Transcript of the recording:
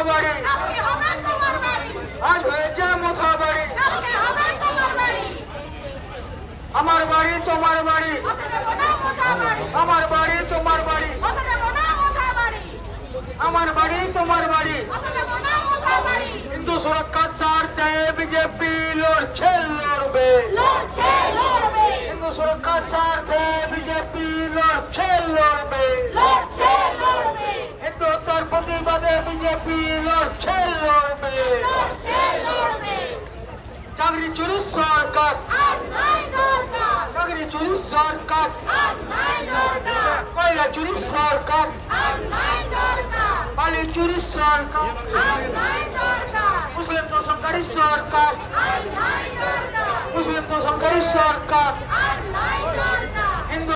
বাড়ি আজ হয়েছে মোথা বাড়ি আমার বাড়ি তোমার বাড়ি আমার বাড়ি তোমার বাড়ি আমার বাড়ি তোমার বাড়ি হিন্দু সুরক্ষার স্বার্থে বিজেপি লড়ছে লড়বে হিন্দু সুরক্ষার স্বার্থে বিজেপি লড়ছে লড়বে হিন্দুত্বর প্রতিবাদে বিজেপি লড়ছে লড়বে চাকরি চুরি সরকার চাকরি চুরি সরকার কয়লা চুরি সরকার বালি চুরি সরকার মুসলিম দোষণকারী সরকার মুসলিম দোষণকারী সরকার